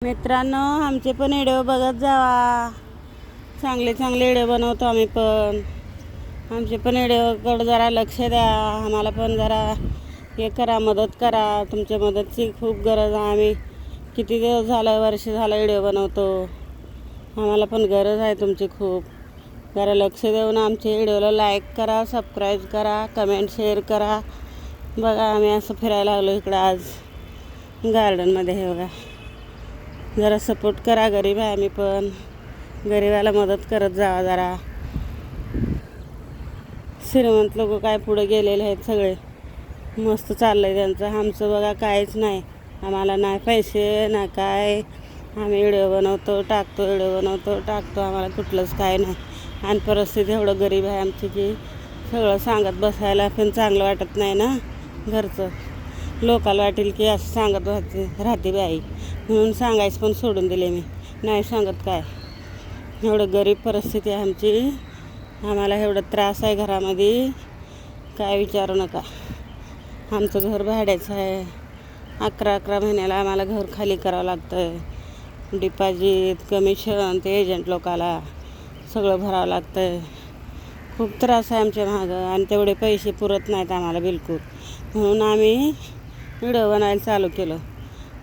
मित्रांनो, आमचे पण व्हिडिओ बघत जावा. चांगले चांगले व्हिडिओ बनवतो आम्ही पण. आमचे पण व्हिडिओकडे जरा लक्ष द्या. आम्हाला पण जरा हे करा, मदत करा. तुमच्या मदतची खूप गरज आहे. आम्ही किती दिवस झालं, वर्ष झालं व्हिडिओ बनवतो. आम्हाला पण गरज आहे तुमची खूप. जरा लक्ष देऊन आमच्या व्हिडिओला लाईक करा, सबस्क्राईब करा, कमेंट शेअर करा. बघा, आम्ही असं फिरायला लागलो इकडं आज गार्डनमध्ये. हे बघा, जरा सपोर्ट करा. गरीब आहे आम्ही पण. गरिबाला मदत करत जावा जरा. श्रीमंत लोक काय पुढे गेलेले आहेत सगळे. मस्त चाललं आहे त्यांचं. आमचं बघा काहीच नाही. आम्हाला नाही पैसे ना काय. आम्ही व्हिडिओ बनवतो, टाकतो, व्हिडिओ बनवतो, टाकतो. आम्हाला कुठलंच काय नाही. आणि परिस्थिती एवढं गरीब आहे आमची की सगळं सांगत बसायला पण चांगलं वाटत नाही ना घरचं. लोकाला वाटेल की असं सांगत राहते बाई, म्हणून सांगायचं पण सोडून दिले मी. नाही सांगत काय. एवढं गरीब परिस्थिती आहे आमची. आम्हाला एवढं त्रास आहे घरामध्ये, काय विचारू नका. आमचं घर भाड्याचं आहे. 11 महिन्याला आम्हाला घर खाली करावं लागतं. डिपॉझिट, कमिशन, ते एजंट लोकाला सगळं भरावं लागतं. खूप त्रास आहे आमच्या मागं. आणि तेवढे पैसे पुरत नाहीत आम्हाला बिलकुल. म्हणून आम्ही व्हिडिओ बनायला चालू केलं.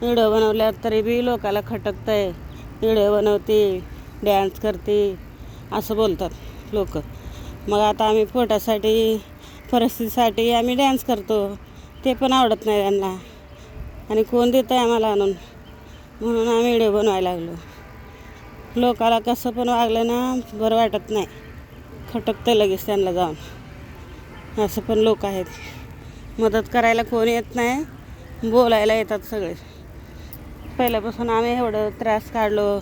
व्हिडिओ बनवल्यावर तरी बी लोकाला खटकतं आहे. व्हिडिओ बनवते, डॅन्स करते असं बोलतात लोक. मग आता आम्ही पोटासाठी, परिस्थितीसाठी आम्ही डॅन्स करतो. ते पण आवडत नाही त्यांना. आणि कोण देतं आहे आम्हाला आणून. म्हणून आम्ही व्हिडिओ बनवायला लागलो. लोकाला कसं पण वागलं ना बरं वाटत नाही. खटकतं लगेच त्यांना जाऊन. असं पण लोक आहेत. मदत करायला कोण येत नाही, बोलायला येतात सगळे. पहिल्यापासून आम्ही एवढं त्रास काढलो.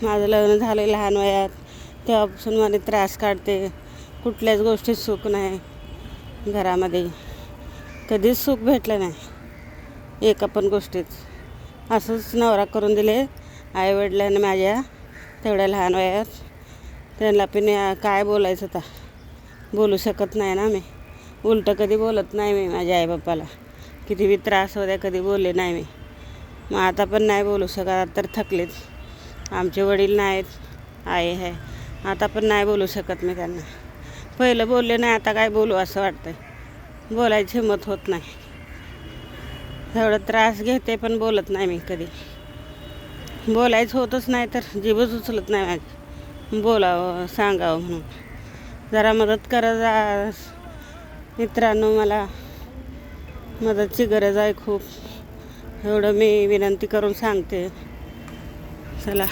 माझं लग्न झालं लहान वयात, तेव्हापासून मला त्रास काढते. कुठल्याच गोष्टीत सुख नाही घरामध्ये. कधीच सुख भेटलं नाही एका पण गोष्टीत. असंच नवरा करून दिले आईवडिलांनी माझ्या तेवढ्या लहान वयात. त्यांना पण काय बोलायचं आता. बोलू शकत नाही ना मी. उलटं कधी बोलत नाही मी माझ्या आईबापाला. किती बी त्रास होत्या कधी बोलले नाही मी. मग आता पण नाही बोलू शकत. तर थकलेत. आमचे वडील नाहीत, आई आहे. आता पण नाही बोलू शकत मी त्यांना. पहिलं बोलले नाही, आता काय बोलू असं वाटतंय. बोलायची हिंमत होत नाही. एवढं त्रास घेते पण बोलत नाही मी कधी. बोलायचं होतच नाही तर जीभच उचलत नाही माझी. बोलावं, सांगावं म्हणून. जरा मदत करा जा मित्रांनो. मला मदतची गरज आहे खूप. एवढं मी विनंती करून सांगते. चला.